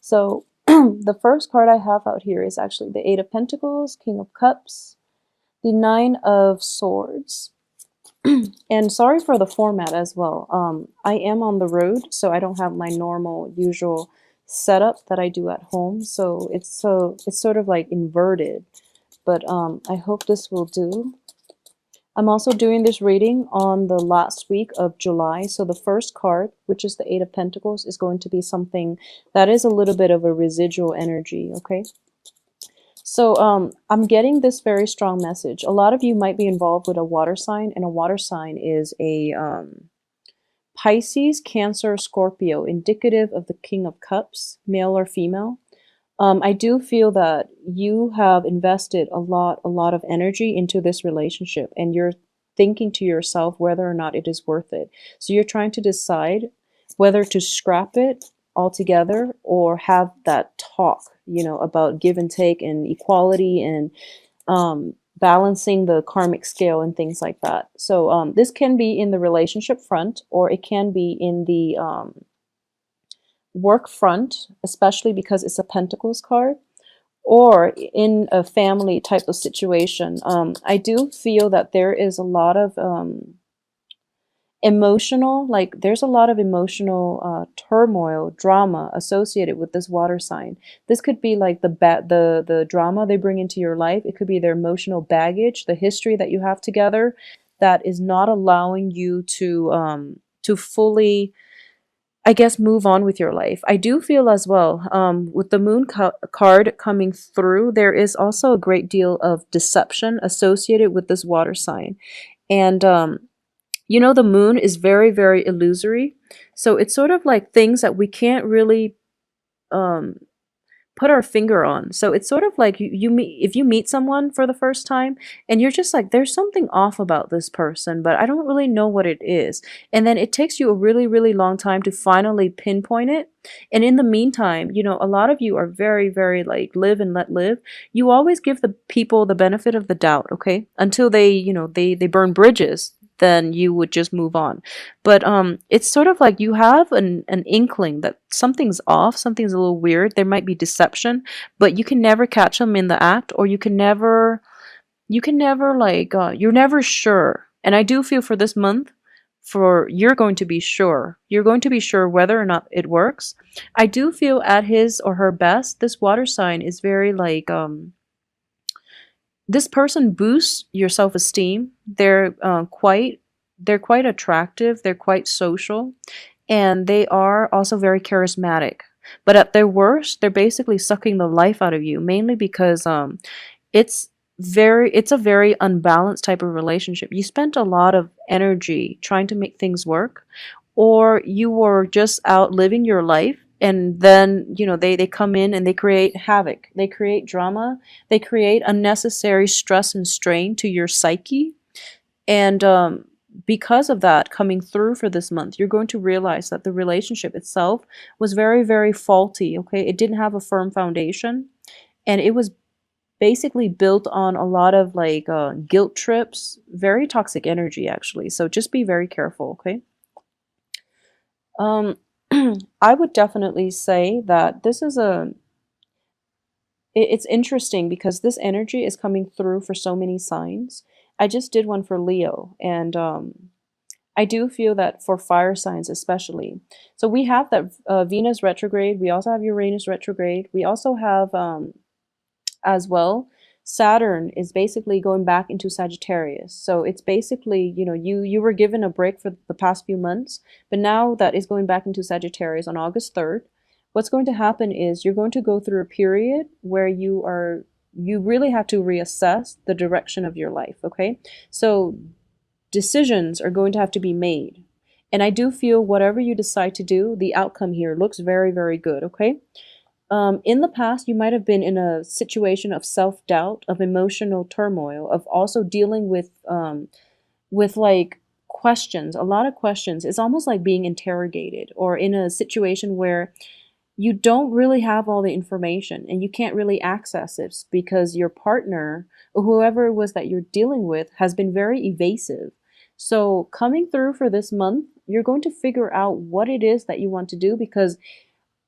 So the first card I have out here is actually the Eight of Pentacles, King of Cups, the Nine of Swords. And sorry for the format as well. I am on the road, so I don't have my normal, usual setup that I do at home. So it's sort of like inverted, but I hope this will do. I'm also doing this reading on the last week of July. So the first card, which is the Eight of Pentacles, is going to be something that is a little bit of a residual energy, okay? So I'm getting this very strong message. A lot of you might be involved with a water sign, and a water sign is a Pisces, Cancer, Scorpio, indicative of the King of Cups, male or female. I do feel that you have invested a lot of energy into this relationship, and you're thinking to yourself whether or not it is worth it. So you're trying to decide whether to scrap it altogether or have that talk, you know, about give and take and equality and balancing the karmic scale and things like that. So this can be in the relationship front, or it can be in the work front, especially because it's a Pentacles card, or in a family type of situation. I do feel that there is a lot of there's a lot of emotional turmoil, drama associated with this water sign. This could be like the drama they bring into your life. It could be their emotional baggage, the history that you have together that is not allowing you to fully, I guess, move on with your life. I do feel as well, with the moon card coming through, there is also a great deal of deception associated with this water sign. And, you know, the moon is very, very illusory. So it's sort of like things that we can't really put our finger on. So it's sort of like you meet, if you meet someone for the first time and you're just like, there's something off about this person, but I don't really know what it is. And then it takes you a really, really long time to finally pinpoint it. And in the meantime, you know, a lot of you are very, very like live and let live. You always give the people the benefit of the doubt, okay? Until they, you know, they burn bridges, then you would just move on. But it's sort of like you have an inkling that something's off, something's a little weird. There might be deception, but you can never catch them in the act, or you can never like you're never sure. And I do feel for this month, for you're going to be sure. You're going to be sure whether or not it works. I do feel at his or her best, this water sign is very like this person boosts your self-esteem. They're quite attractive, they're quite social, and they are also very charismatic. But at their worst, they're basically sucking the life out of you, mainly because it's it's a very unbalanced type of relationship. You spent a lot of energy trying to make things work, or you were just out living your life, and then, you know, they come in and they create havoc, they create drama, they create unnecessary stress and strain to your psyche. And because of that coming through for this month, you're going to realize that the relationship itself was very, very faulty, okay? It didn't have a firm foundation, and it was basically built on a lot of like guilt trips, very toxic energy actually. So just be very careful, okay? I would definitely say that this is it's interesting because this energy is coming through for so many signs. I just did one for Leo, and I do feel that for fire signs especially. So we have that Venus retrograde. We also have Uranus retrograde. We also have as well, Saturn is basically going back into Sagittarius. So it's basically, you know, you were given a break for the past few months, but now that is going back into Sagittarius on August 3rd. What's going to happen is you're going to go through a period where you really have to reassess the direction of your life, okay? So decisions are going to have to be made. And I do feel whatever you decide to do, the outcome here looks very, very good, okay? In the past, you might have been in a situation of self-doubt, of emotional turmoil, of also dealing with like questions, a lot of questions. It's almost like being interrogated, or in a situation where you don't really have all the information and you can't really access it because your partner or whoever it was that you're dealing with has been very evasive. So coming through for this month, you're going to figure out what it is that you want to do, because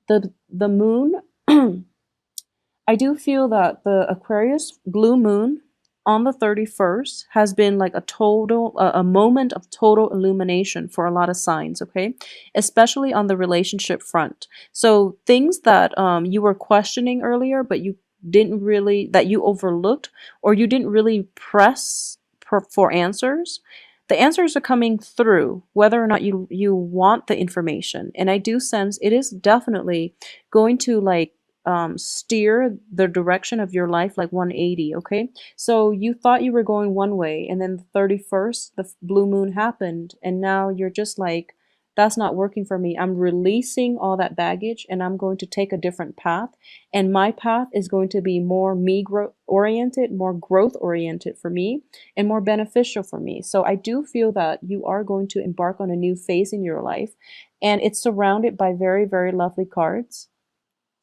the moon I do feel that the Aquarius blue moon on the 31st has been like a moment of total illumination for a lot of signs, okay? Especially on the relationship front. So things that you were questioning earlier, but you didn't really, that you overlooked, or you didn't really press for answers. The answers are coming through, whether or not you want the information. And I do sense it is definitely going to like steer the direction of your life like 180. Okay, so you thought you were going one way, and then the 31st the blue moon happened, and now you're just like, that's not working for me. I'm releasing all that baggage, and I'm going to take a different path, and my path is going to be more oriented, more growth oriented for me, and more beneficial for me. So I do feel that you are going to embark on a new phase in your life, and it's surrounded by very, very lovely cards,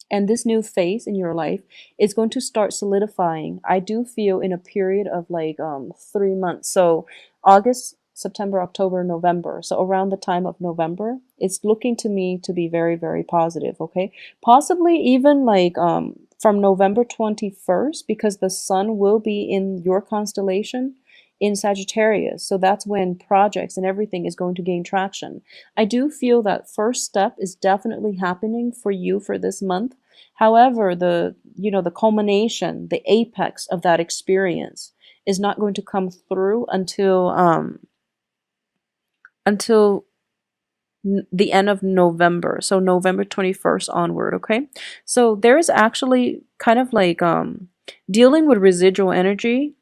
and this new phase in your life is going to start solidifying. I do feel in a period of like 3 months. So August, September, October, November. So around the time of November, it's looking to me to be very, very positive. Okay, possibly even like from November 21st, because the sun will be in your constellation in Sagittarius. So that's when projects and everything is going to gain traction. I do feel that first step is definitely happening for you for this month. However, the culmination, the apex of that experience is not going to come through until the end of November. So November 21st onward, okay? So there is actually kind of like dealing with residual energy,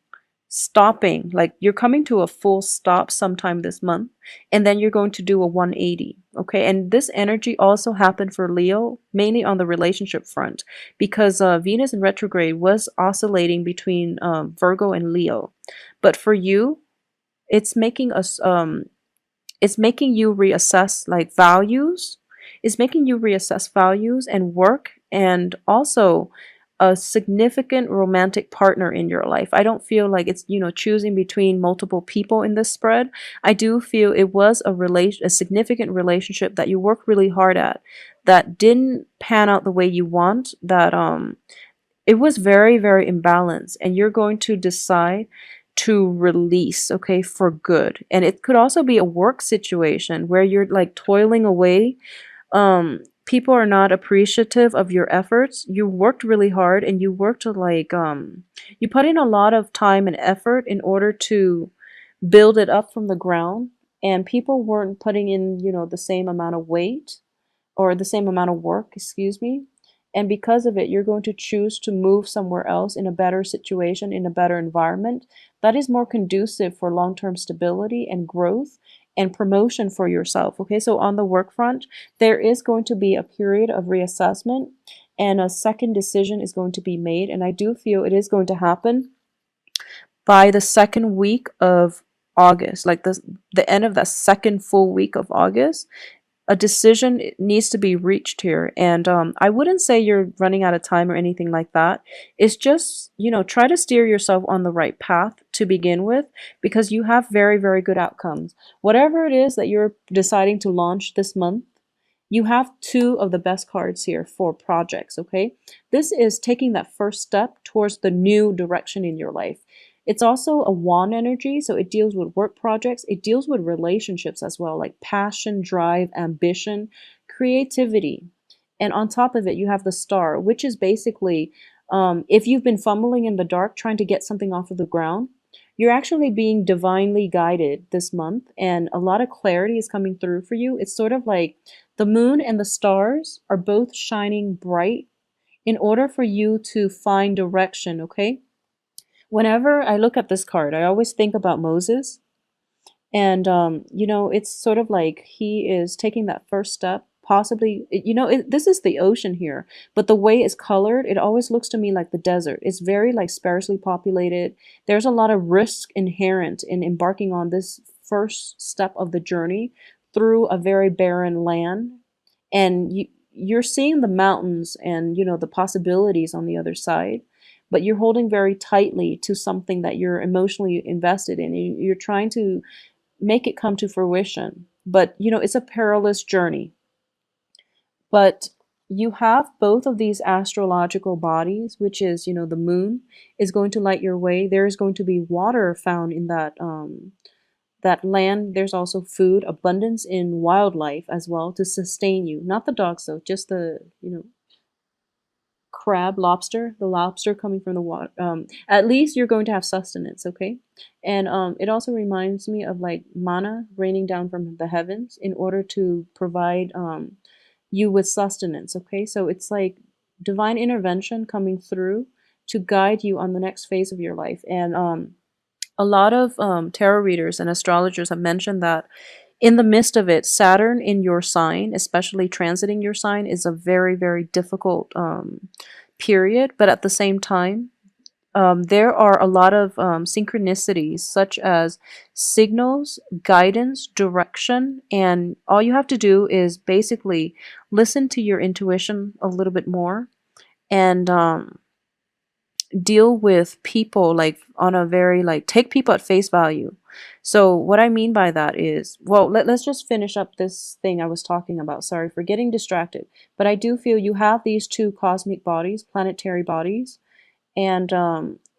stopping, like you're coming to a full stop sometime this month, and then you're going to do a 180. Okay, and this energy also happened for Leo, mainly on the relationship front, because Venus in retrograde was oscillating between Virgo and Leo. But for you, it's making us it's making you reassess like values. It's making you reassess values and work, and also a significant romantic partner in your life. I don't feel like it's, choosing between multiple people in this spread. I do feel it was a significant relationship that you worked really hard at, that didn't pan out the way you want, that it was very, very imbalanced, and you're going to decide to release, okay, for good. And it could also be a work situation where you're like toiling away. People are not appreciative of your efforts. You worked really hard, and you worked to like you put in a lot of time and effort in order to build it up from the ground, and people weren't putting in, the same amount of weight, or the same amount of work, excuse me. And because of it, you're going to choose to move somewhere else in a better situation, in a better environment that is more conducive for long term stability and growth and promotion for yourself. Okay, so on the work front, there is going to be a period of reassessment, and a second decision is going to be made. And I do feel it is going to happen by the second week of August, like the end of that second full week of August. A decision needs to be reached here, and I wouldn't say you're running out of time or anything like that. It's just, try to steer yourself on the right path to begin with, because you have very, very good outcomes. Whatever it is that you're deciding to launch this month, you have two of the best cards here for projects. Okay, this is taking that first step towards the new direction in your life. It's also a wand energy, so it deals with work projects. It deals with relationships as well, like passion, drive, ambition, creativity. And on top of it, you have the star, which is basically if you've been fumbling in the dark trying to get something off of the ground, you're actually being divinely guided this month, and a lot of clarity is coming through for you. It's sort of like the moon and the stars are both shining bright in order for you to find direction, okay? Whenever I look at this card, I always think about Moses. And, it's sort of like he is taking that first step, possibly, this is the ocean here, but the way it's colored, it always looks to me like the desert. It's very like sparsely populated. There's a lot of risk inherent in embarking on this first step of the journey through a very barren land. And you're seeing the mountains and, the possibilities on the other side, but you're holding very tightly to something that you're emotionally invested in. You're trying to make it come to fruition. But, it's a perilous journey. But, you have both of these astrological bodies, which is, the moon is going to light your way. There is going to be water found in that land. There's also food, abundance in wildlife as well to sustain you. Not the dogs though, just the, crab, lobster, the lobster coming from the water. At least you're going to have sustenance, okay? And it also reminds me of like manna raining down from the heavens in order to provide you with sustenance, okay? So it's like divine intervention coming through to guide you on the next phase of your life. And a lot of tarot readers and astrologers have mentioned that in the midst of it, Saturn in your sign, especially transiting your sign, is a very, very difficult period. But at the same time, there are a lot of synchronicities, such as signals, guidance, direction, and all you have to do is basically listen to your intuition a little bit more and deal with people like on a very like take people at face value. So what I mean by that is, well, let's just finish up this thing I was talking about. Sorry for getting distracted, but I do feel you have these two cosmic bodies, planetary bodies, and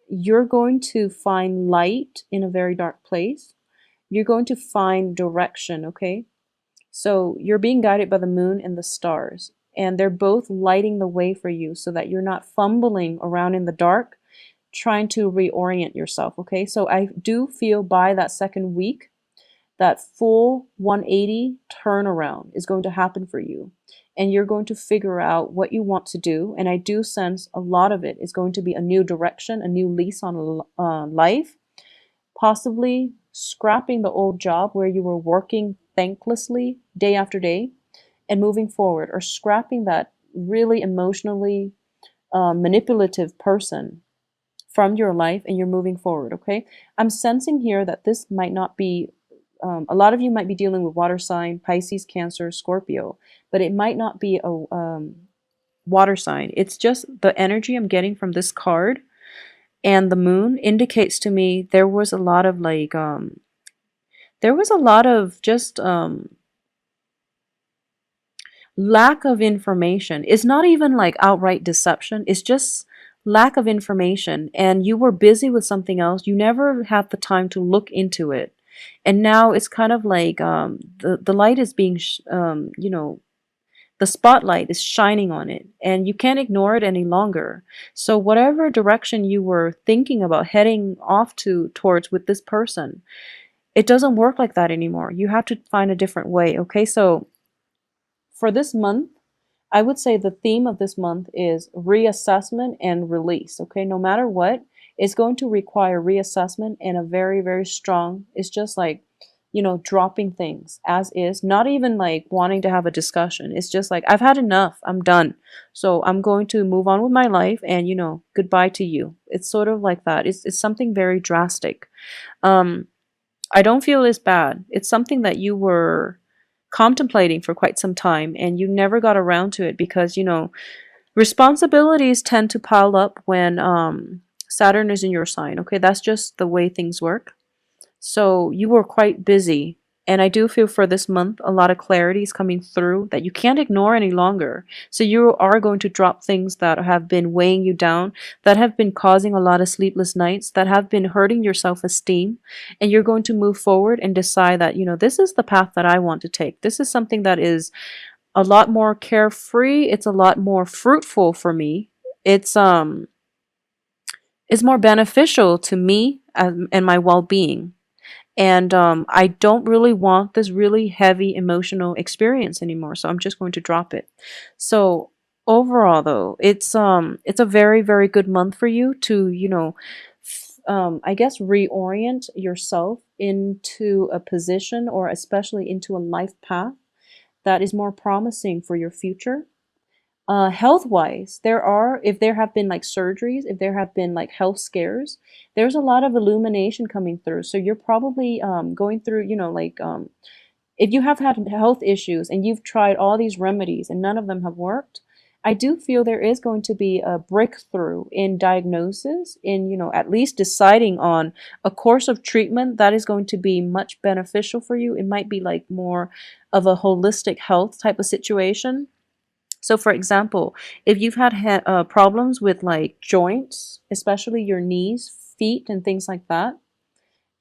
you're going to find light in a very dark place. You're going to find direction, okay? So you're being guided by the moon and the stars, and they're both lighting the way for you so that you're not fumbling around in the dark trying to reorient yourself, okay? So I do feel by that second week, that full 180 turnaround is going to happen for you. And you're going to figure out what you want to do. And I do sense a lot of it is going to be a new direction, a new lease on life, possibly scrapping the old job where you were working thanklessly day after day and moving forward, or scrapping that really emotionally manipulative person from your life and you're moving forward, okay? I'm sensing here that this might not be, a lot of you might be dealing with water sign, Pisces, Cancer, Scorpio, but it might not be a water sign. It's just the energy I'm getting from this card and the moon indicates to me there was a lot of like, there was a lot of just lack of information. It's not even like outright deception. It's just lack of information. And you were busy with something else. You never had the time to look into it. And now it's kind of like the light is being, the spotlight is shining on it and you can't ignore it any longer. So whatever direction you were thinking about heading off towards with this person, it doesn't work like that anymore. You have to find a different way. Okay. So for this month, I would say the theme of this month is reassessment and release. Okay, no matter what, it's going to require reassessment and a very, very strong, it's just like, dropping things as is, not even like wanting to have a discussion. It's just like, I've had enough, I'm done. So I'm going to move on with my life and, goodbye to you. It's sort of like that. It's something very drastic. I don't feel it's bad. It's something that you were contemplating for quite some time and you never got around to it because, responsibilities tend to pile up when Saturn is in your sign. Okay, that's just the way things work. So you were quite busy. And I do feel for this month, a lot of clarity is coming through that you can't ignore any longer. So you are going to drop things that have been weighing you down, that have been causing a lot of sleepless nights, that have been hurting your self-esteem. And you're going to move forward and decide that, this is the path that I want to take. This is something that is a lot more carefree. It's a lot more fruitful for me. It's more beneficial to me and my well-being. And I don't really want this really heavy emotional experience anymore. So I'm just going to drop it. So overall, though, it's a very, very good month for you to, I guess, reorient yourself into a position or especially into a life path that is more promising for your future. Health wise, if there have been like surgeries, if there have been like health scares, there's a lot of illumination coming through. So you're probably going through, if you have had health issues and you've tried all these remedies and none of them have worked, I do feel there is going to be a breakthrough in diagnosis, in, at least deciding on a course of treatment that is going to be much beneficial for you. It might be like more of a holistic health type of situation. So, for example, if you've had problems with like joints, especially your knees, feet, and things like that,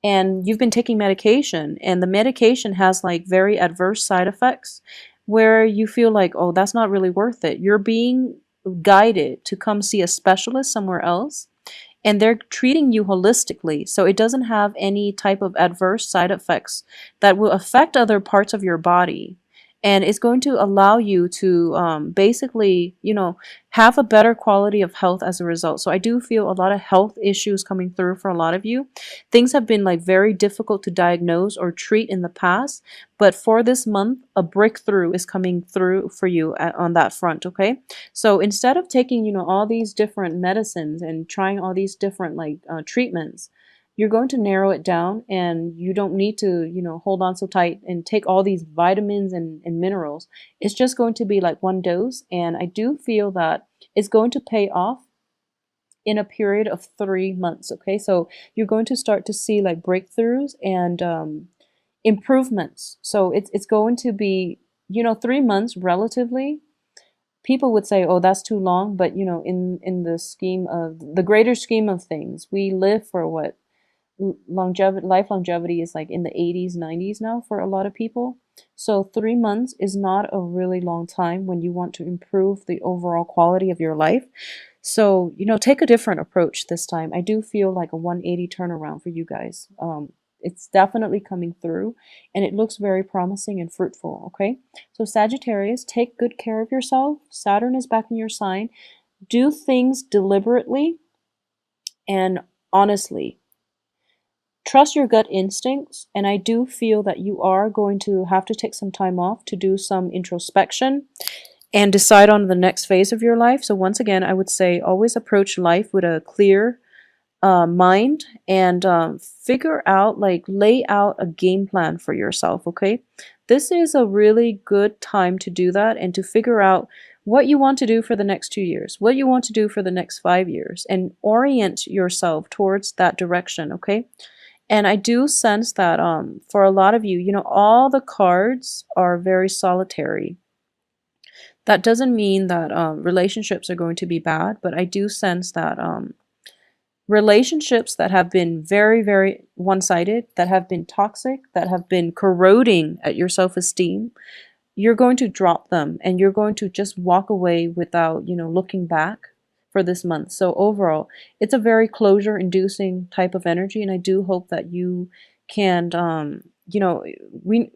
and you've been taking medication, and the medication has like very adverse side effects where you feel like, oh, that's not really worth it. You're being guided to come see a specialist somewhere else, and they're treating you holistically. So it doesn't have any type of adverse side effects that will affect other parts of your body. And it's going to allow you to basically, have a better quality of health as a result. So I do feel a lot of health issues coming through for a lot of you. Things have been like very difficult to diagnose or treat in the past, but for this month, a breakthrough is coming through for you on that front, okay? So instead of taking, all these different medicines and trying all these different like treatments, you're going to narrow it down, and you don't need to, hold on so tight and take all these vitamins and minerals. It's just going to be like one dose. And I do feel that it's going to pay off in a period of 3 months. Okay. So you're going to start to see like breakthroughs and improvements. So it's going to be, 3 months relatively. People would say, "Oh, that's too long," but in the scheme of the greater scheme of things, we live for what longevity, life longevity is like in the 80s, 90s now for a lot of people. So 3 months is not a really long time when you want to improve the overall quality of your life. So, take a different approach this time. I do feel like a 180 turnaround for you guys. It's definitely coming through, and it looks very promising and fruitful. Okay. So, Sagittarius, take good care of yourself. Saturn is back in your sign. Do things deliberately and honestly. Trust your gut instincts, and I do feel that you are going to have to take some time off to do some introspection and decide on the next phase of your life. So, once again, I would say always approach life with a clear mind, and figure out, like, lay out a game plan for yourself, okay? This is a really good time to do that and to figure out what you want to do for the next 2 years, what you want to do for the next 5 years, and orient yourself towards that direction, okay? And I do sense that for a lot of you, all the cards are very solitary. That doesn't mean that relationships are going to be bad, but I do sense that relationships that have been very, very one-sided, that have been toxic, that have been corroding at your self-esteem, you're going to drop them, and you're going to just walk away without, looking back for this month. So overall, it's a very closure inducing type of energy, and I do hope that you can, we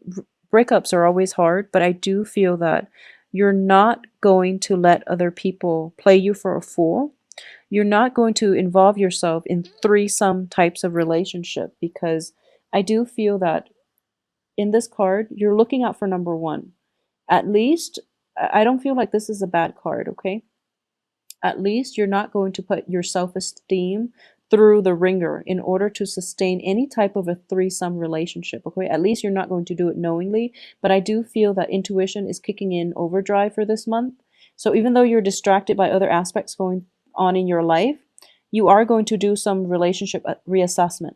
breakups are always hard, but I do feel that you're not going to let other people play you for a fool. You're not going to involve yourself in threesome types of relationship, because I do feel that in this card, you're looking out for number one. At least, I don't feel like this is a bad card, okay? At least you're not going to put your self-esteem through the ringer in order to sustain any type of a threesome relationship, okay? At least you're not going to do it knowingly, but I do feel that intuition is kicking in overdrive for this month. So even though you're distracted by other aspects going on in your life, you are going to do some relationship reassessment.